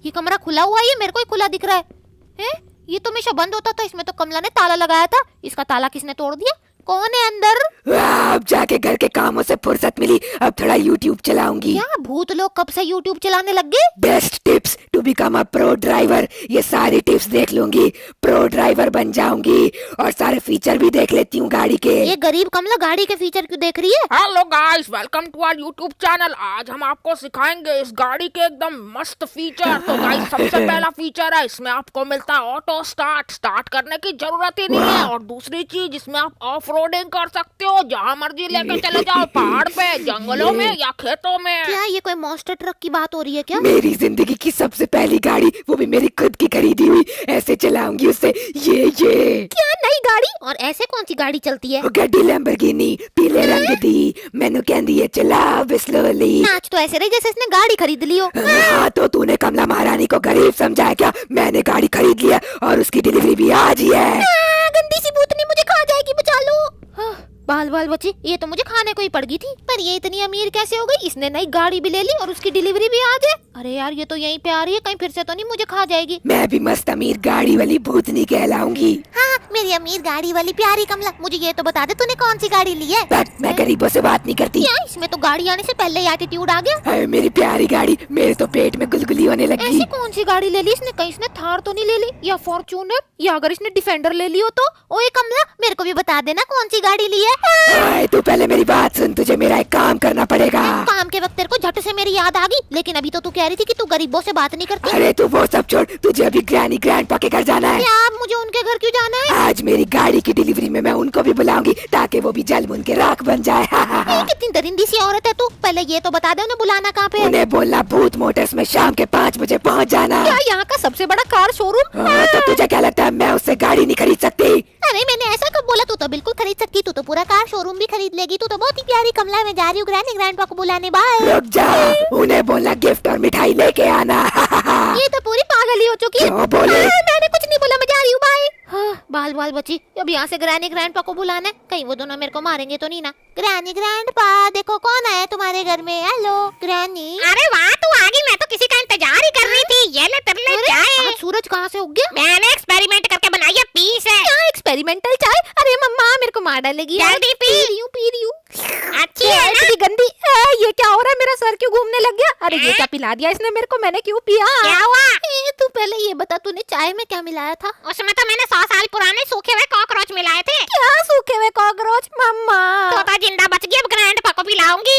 ये कमरा खुला हुआ है, ये मेरे को ही खुला दिख रहा है। ये तो हमेशा बंद होता था, इसमें तो कमला ने ताला लगाया था। इसका ताला किसने तोड़ दिया? कौन है अंदर? अब जाके घर के कामों से फुर्सत मिली, अब थोड़ा YouTube चलाऊंगी। क्या भूत लोग कब से YouTube चलाने लग गए? Best tips to become a pro driver, ये सारी टिप्स देख लूंगी, प्रो ड्राइवर बन जाऊंगी और सारे फीचर भी देख लेती हूँ गाड़ी के। ये गरीब कमला गाड़ी के फीचर क्यों देख रही है? Hello guys, welcome to our YouTube channel. आज हम आपको सिखाएंगे इस गाड़ी के एकदम मस्त फीचर। तो गाइस, सबसे पहला फीचर है, इसमें आपको मिलता है ऑटो स्टार्ट। स्टार्ट करने की जरूरत ही नहीं है। और दूसरी चीज, इसमें आप ऑफ रोडिंग कर सकते हो, जहाँ मर्जी लेके चले जाओ, पहाड़ पे, जंगलों में या खेतों में। क्या ये कोई मॉन्स्टर ट्रक की बात हो रही है क्या? मेरी जिंदगी की सबसे पहली गाड़ी, वो भी मेरी खुद की खरीदी हुई, ऐसे चलाऊंगी उससे। ये क्या नई गाड़ी? और ऐसे कौन सी गाड़ी चलती है? गड्डी लैम्बोर्गिनी पीले रंग दी, मैंने कहती है चला स्लोली। नाच तो ऐसे रही जैसे इसने गाड़ी खरीद ली हो। हाँ, तो तूने कमला महारानी को गरीब समझा क्या? मैंने गाड़ी खरीद लिया और उसकी डिलीवरी भी आज ही है। गंदी सी भूतनी मुझे खा जाएगी, बचा लो। बाल बाल बची, ये तो मुझे खाने को ही पड़ गई थी। पर ये इतनी अमीर कैसे हो गई? इसने नई गाड़ी भी ले ली और उसकी डिलीवरी भी आज है। अरे यार, ये तो यहीं पे आ रही है, कहीं फिर से तो नहीं मुझे खा जाएगी। मैं भी मस्त अमीर गाड़ी वाली भूतनी कहलाऊंगी। हाँ, मेरी अमीर गाड़ी वाली प्यारी कमला, मुझे ये तो बता दे तूने कौन सी गाड़ी ली है? मैं गरीबों से बात नहीं करती। क्या इसमें तो गाड़ी आने से पहले ही एटीट्यूड आ गया? हाय मेरी प्यारी गाड़ी, मेरे तो पेट में गुलगुली होने लगी। ऐसी कौन सी गाड़ी ले ली इसने? कहीं इसने थार तो नहीं ले ली, या फॉर्च्यूनर, या अगर इसने डिफेंडर ले ली हो तो? ओए कमला, मेरे को भी बता देना कौन सी गाड़ी ली है। तू पहले मेरी बात सुन, तुझे मेरा एक काम करना पड़ेगा। काम के वक्त तेरे को झट से मेरी याद आ गई, लेकिन अभी तो तू कह रही थी कि तू गरीबों से बात नहीं करती। अरे तू वो सब छोड़, तुझे अभी ग्रैंडपा के घर जाना है। क्या मुझे उनके घर क्यों जाना है? आज मेरी गाड़ी की डिलीवरी में मैं उनको भी बुलाऊंगी, ताकि वो भी जल बुन के राख बन जाए। कितनी दरिंदी सी औरत है तू। पहले ये तो बता दे उन्हें बुलाना कहाँ पे है? उन्हें बोलना भूत मोटर्स में शाम के 5 बजे पहुँच जाना। क्या यहाँ का सबसे बड़ा कार शोरूम? तो तुझे क्या लगता है मैं उससे गाड़ी नहीं खरीद सकती? अरे मैंने ऐसा कब बोला? तू तो बिल्कुल खरीद सकती, तू तो पूरा कार शोरूम भी खरीद लेगी। तू तो बहुत ही प्यारी कमला। मैं जा रही हूँ ग्रैंडपा को बुलाने, बाय। रुक जा, उन्हें बोलना गिफ्ट और मिठाई लेके आना। ये तो पूरी पागल ही हो चुकी है। क्यों बोले? मैंने कुछ नहीं बोला, मैं जा रही हूँ, बाय। बाल बाल बची, अब यहाँ से ग्रैंडपा को बुलाना है। कहीं वो दोनों मेरे को मारेंगे तो नहीं ना? ग्रैंडपा, देखो कौन आया तुम्हारे घर में। Hello granny. अरे वाह, तू आ गई। मैं तो किसी का इंतजार ही कर रही थी। ये ले तेरे लिए चाय। सूरज कहाँ से उग गया? मैंने एक्सपेरिमेंट करके बनाई है, पीस है। क्या एक्सपेरिमेंटल चाय? अरे मम्मा, मेरे को मार डालेगी। जल्दी पी रही हूँ। अच्छी है ना? इतनी गंदी। ये क्या हो रहा है? मेरा सर क्यों घूमने लग गया? अरे ये क्या पिला दिया इसने मेरे को? मैंने क्यों पिया? क्या हुआ? तू पहले ये बता, तूने चाय में क्या मिलाया था? उसमें तो मैंने 100 साल पुराने सूखे हुए कॉकरोच मिलाए थे। क्या सूखे हुए कॉकरोच? मम्मा तोता जिंदा बच गया, अब ग्रैंडपा को पिलाऊंगी।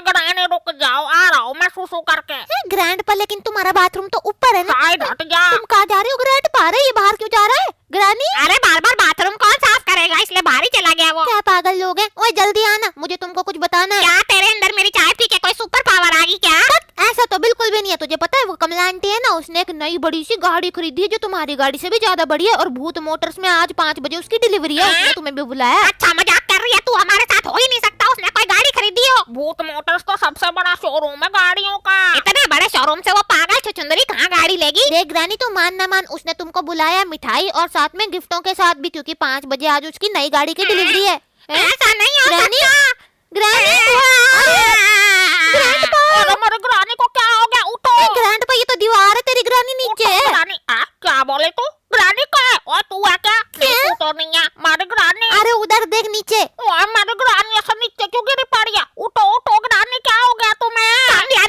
ग्रानी रुक जाओ, आ रहा हूँ मैं सुसु करके। ग्रैंडपा, लेकिन तुम्हारा बाथरूम तो ऊपर है ना? साइड हट जा। तुम कहाँ जा रहे हो? ग्रैंडपा, अरे ये बाहर क्यों जा रहा है? ग्रानी, अरे बार बार बाथरूम कौन साफ करेगा, इसलिए बाहर ही चला गया वो। क्या पागल लोग हैं? ओए जल्दी आना, मुझे तुमको कुछ बताना है। क्या तेरे अंदर मेरी चाय पी के कोई सुपर पावर आ गई क्या? ऐसा तो बिल्कुल भी नहीं है। तुझे पता है वो कमला आंटी है ना, उसने एक नई बड़ी सी गाड़ी खरीदी है जो तुम्हारी गाड़ी से भी ज्यादा बड़ी है, और भूत मोटर्स में आज 5 बजे उसकी डिलीवरी है। उसने तुम्हें भी बुलाया। अच्छा मजाक कर रही है तू? हमारे साथ हो ही नहीं सकता, उसने कोई गाड़ी खरीदी हो। भूत मोटर्स तो सबसे बड़ा शोरूम है गाड़ियों का। इतने बड़े शोरूम से वो पागल छुछुंदरी कहाँ गाड़ी लेगी? देख ग्रानी, तू मान ना मान, उसने तुमको बुलाया मिठाई और साथ में गिफ्टों के साथ भी, क्योंकि 5 बजे आज उसकी नई गाड़ी की डिलीवरी है। ऐसा नहीं हो ग्रानी, सकता। ग्रानी, अरे मेरे ग्रानी को क्या हो गया? उठो। ग्रैंडपा, ये तो दीवार है, तेरी ग्रानी नीचे है। ग्रानी, क्या बोले तू? ग्रानी का है? और तू है क्या? तू तो नहीं है मेरी ग्रानी। अरे उधर देख नीचे। मेरी ग्रानी ऐसा नीचे क्यों गिरी पड़ी है? उठो उठो ग्रानी, क्या हो गया तुम्हें?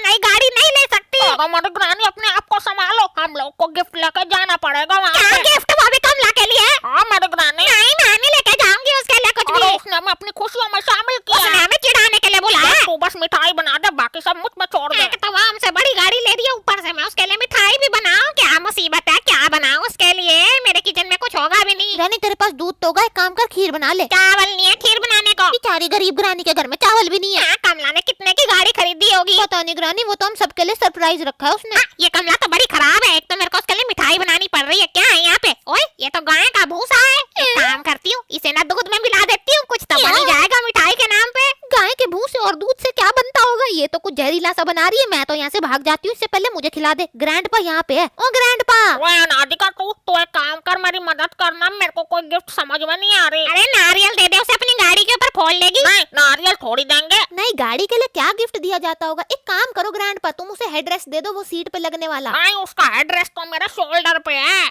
नई गाड़ी नहीं ले सकती। अरे मेरी ग्रानी, अपने आप को संभालो, हम लोग को गिफ्ट लेके जाना पड़ेगा वहाँ क्या पे। गिफ्ट? वो भी कमला के लिए? हाँ मेरी ग्रानी। नहीं, मैं नहीं लेके जाऊंगी उसके लिए कुछ भी। उसने हमें अपनी खुशियों में शामिल किया। उसने हमें चिढ़ाने के लिए बुलाया। तू बस मिठाई बना दे, बाकी सब मुझ में छोड़ दे। तो वो हमसे बड़ी गाड़ी ले रही है, ऊपर से मैं उसके लिए मिठाई भी बनाऊं? क्या मुसीबत है, क्या बनाऊं उसके लिए? मेरे किचन में कुछ होगा भी नहीं। ग्रानी, तेरे पास दूध तो होगा, एक काम कर, खीर बना ले। चावल नहीं है खीर बनाने को। बेचारी गरीब ग्रानी के घर में चावल भी नहीं है। कमला ने कितने की गाड़ी खरीदी होगी? पता नहीं ग्रानी, वो तो हम सबके लिए सरप्राइज रखा है उसने। ये कमला तो बड़ी खराब है। एक तो मेरे को उसके लिए मिठाई बनानी पड़ रही है। क्या है यहाँ पे? ओए, ये तो गाय का भूसा है। एक काम करती हूँ, इसे ना दूध में मिला देती हूँ, कुछ तो बन ही जाएगा मिठाई के नाम पे। गाय के भूसे और दूध से क्या बनता होगा? ये तो कुछ जहरीला रसीला सा बना रही है। मैं तो यहाँ से भाग जाती हूँ, इससे पहले मुझे खिला दे। ग्रैंडपा यहाँ पे है। ओ ग्रैंडपा। ओए अनादिका, तू एक काम कर, मेरी मदद करना, मेरे को कोई गिफ्ट समझ में नहीं आ रही। अरे नारियल दे दे उसे, अपनी गाड़ी के ऊपर फोड़ लेगी। नहीं, नारियल थोड़ी देंगे। नहीं, गाड़ी के लिए क्या गिफ्ट दिया जाता होगा। एक काम करो ग्रैंडपा, तुम उसे हेडरेस्ट दे दो, वो सीट पे लगने वाला। नहीं, उसका एड्रेस तो मेरे शोल्डर पे है।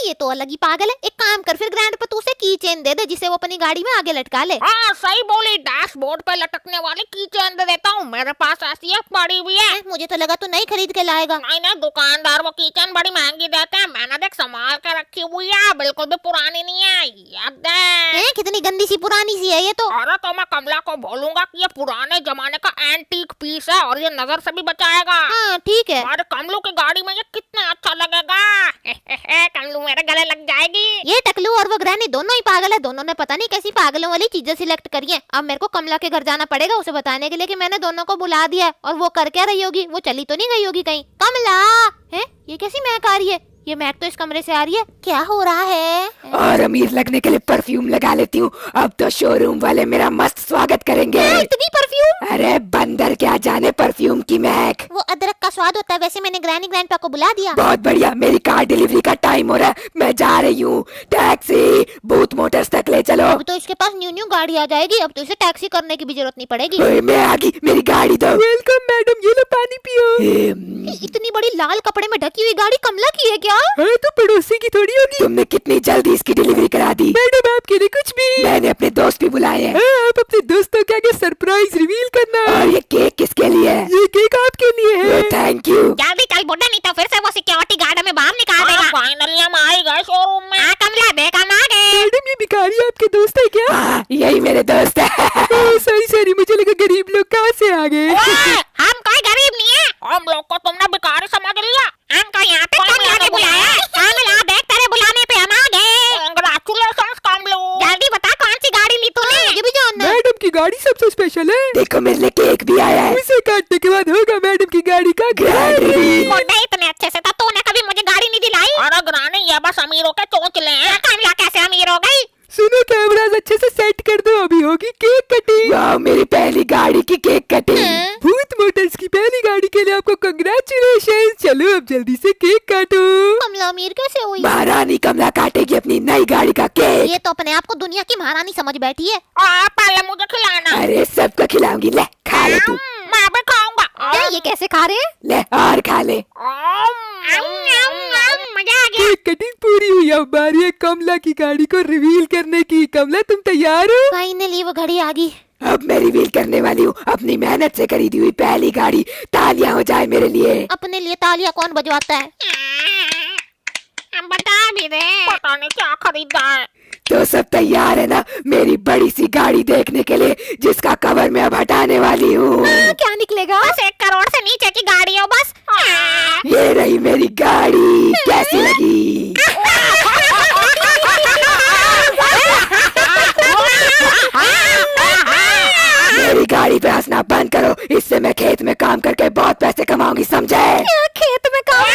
ये तो अलग ही पागल है। एक काम कर फिर ग्रैंडपा, तू उसे की चेन दे दे जिसे वो अपनी गाड़ी में आगे लटका ले। हाँ सही बोली, डैशबोर्ड पे लटकने वाली की चेन दे देता हूँ, मेरे पास ऐसी एक पड़ी हुई है। मुझे तो लगा तू नहीं खरीद के लाएगा। नहीं नहीं, दुकानदार वो की चेन बड़ी महंगी देते हैं, मैंने देख संभाल के रखी हुई है, बिल्कुल भी पुरानी नहीं है। याद है कितनी गंदी सी पुरानी सी है ये तो। अरे तो मैं कमला को बोलूंगा कि ये पुराने जमाने का एंटीक पीस है और ये नजर से भी बचाएगा। हाँ ठीक है। और कमलू की गाड़ी में ये कितना अच्छा लगेगा। कमलू मेरे गले लग जाएगी। ये टकलू और वो ग्रैनी दोनों ही पागल है। दोनों ने पता नहीं कैसी पागलों वाली चीजें सिलेक्ट करी हैं। अब मेरे को कमला के घर जाना पड़ेगा उसे बताने के लिए कि मैंने दोनों को बुला दिया है। और वो कर क्या रही होगी, वो चली तो नहीं गई होगी कहीं। कमला है, ये कैसी महक आ रही है? ये महक तो इस कमरे से आ रही है। क्या हो रहा है? और अमीर लगने के लिए परफ्यूम लगा लेती हूँ। अब तो शोरूम वाले मेरा मस्त स्वागत करेंगे। इतनी परफ्यूम? अरे बंदर क्या जाने परफ्यूम की महक। वो अदरक का स्वाद होता है। वैसे मैंने ग्रैनी ग्रैंडपा को बुला दिया। बहुत बढ़िया, मेरी कार डिलीवरी का टाइम हो रहा है, मैं जा रही हूँ। टैक्सी बूथ मोटर्स तक ले चलो। अब तो इसके पास न्यू गाड़ी आ जाएगी। अब तो इसे टैक्सी करने की भी जरूरत नहीं पड़ेगी। ओए, मैं आ गई, मेरी गाड़ी दो। वेलकम मैडम, ये लो पानी पियो। इतनी बड़ी लाल कपड़े में ढकी हुई गाड़ी कमला की है क्या? तो पड़ोसी की थोड़ी होगी। तुमने कितनी जल्दी इसकी डिलीवरी करा दी। मैडम आपके लिए कुछ भी। मैंने अपने दोस्त भी बुलाए हैं। आप अपने दोस्तों के आगे सरप्राइज रिवील करना। और ये केक किसके लिए है? ये केक आपके लिए है। Thank you. जल्दी चल बुड्ढा, नहीं तो फिर से वो सिक्योरिटी गार्ड में बाहर निकाल देगा। फाइनली हम आ ही गए शोरूम में। हाँ कमला, देखा ना गए। मैडम ये भिखारी आपके दोस्त है क्या? यही मेरे दोस्त है। सॉरी, मुझे लगा गरीब लोग कहाँ से आ गए। हम कोई गरीब नहीं है। हम लोग को तुमने भिखारी समझ लिया। हमको यहाँ पे कौन लाके बुलाया? कमला देख, तेरे बुलाने पे हम आ गए। कांग्रेचुलेशंस कमलू। जल्दी बता कौन सी गाड़ी ली तूने? मुझे भी जानना है। मैडम की गाड़ी सबसे स्पेशल है। देखो मेरे लिए केक भी आया है। उसे काटने के बाद होगा मैडम की गाड़ी का ग्रैंड रिवील। बुड्ढा इतने अच्छे से था, तूने कभी मुझे गाड़ी नहीं दिलाई? अरे ग्रानी, ये बस अमीरों के चोंचले हैं। कमला कैसे अमीर हो गई? सुनो, कैमरास अच्छे से सेट कर दो, अभी होगी केक कटिंग। वाह, मेरी पहली गाड़ी की केक कटिंग। भूत मोटर्स की पहली गाड़ी के लिए आपको कांग्रेचुलेशन। चलो अब जल्दी से केक काटो। कमला अमीर कैसे हुई? महारानी कमला काटेगी अपनी नई गाड़ी का केक। ये तो अपने आप को दुनिया की महारानी समझ बैठी है। पहले मुझे खिलाना। अरे सबको खिलाऊंगी, ले खा ले तू। मैं भी खाऊंगा। ये कैसे खा रहे हैं? ले और खा ले। मजा आ गया। केक कटिंग पूरी हुई, अब बारी है कमला की गाड़ी को रिवील करने की। कमला तुम तैयार हो? फाइनली वो घड़ी आ गई। अब मैं रिवील करने वाली हूँ अपनी मेहनत से खरीदी हुई पहली गाड़ी। तालियां हो जाए मेरे लिए। अपने लिए तालियां कौन बजवाता है? हम बता भी दे। पता नहीं क्या खरीदा है। तो सब तैयार है ना मेरी बड़ी सी गाड़ी देखने के लिए, जिसका कवर मैं अब हटाने वाली हूँ। क्या निकलेगा? बस 1 करोड़ से नीचे की गाड़ी हो बस। ये रही मेरी गाड़ी, कैसी लगी? मेरी गाड़ी पे हंसना बंद करो, इससे मैं खेत में काम करके बहुत पैसे कमाऊंगी, समझे? खेत में काम?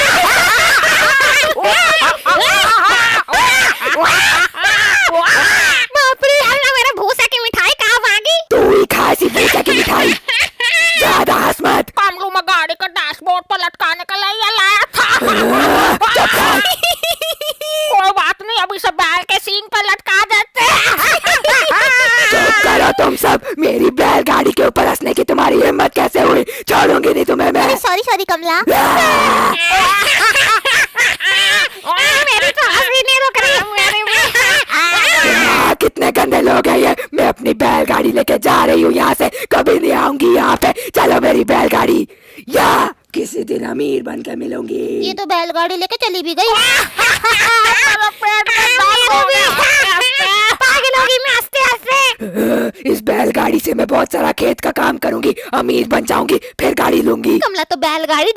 बाप रे, मेरे भूसा की मिठाई कहाँ भागी? तू ही खा इसी भूसा की मिठाई, ज्यादा हंस मत। कमलू में गाड़ी का डैशबोर्ड पर लटकाने के लिए ये लाया था। कोई बात नहीं, अभी से बैल के सींग पर लटका देते हैं। चुप करो तुम सब। मेरी बैलगाड़ी के ऊपर हंसने की तुम्हारी हिम्मत कैसे हुई? छोड़ूंगी नहीं तुम्हें मैं। सॉरी कमला। मेरी तो हंसी नहीं रुक रही। कितने गंदे लोग हैं ये। मैं अपनी बैलगाड़ी लेके जा रही हूँ यहाँ से, कभी नहीं आऊंगी यहाँ पे। चलो मेरी बैलगाड़ी, या किसी दिन अमीर बन के मिलूंगी। ये तो बैलगाड़ी लेके चली भी गई। पागल होगी मैं हंसते हंसते। इस बैलगाड़ी से मैं बहुत सारा खेत का काम करूंगी, अमीर बन जाऊंगी, फिर गाड़ी लूंगी। कमला तो बैलगाड़ी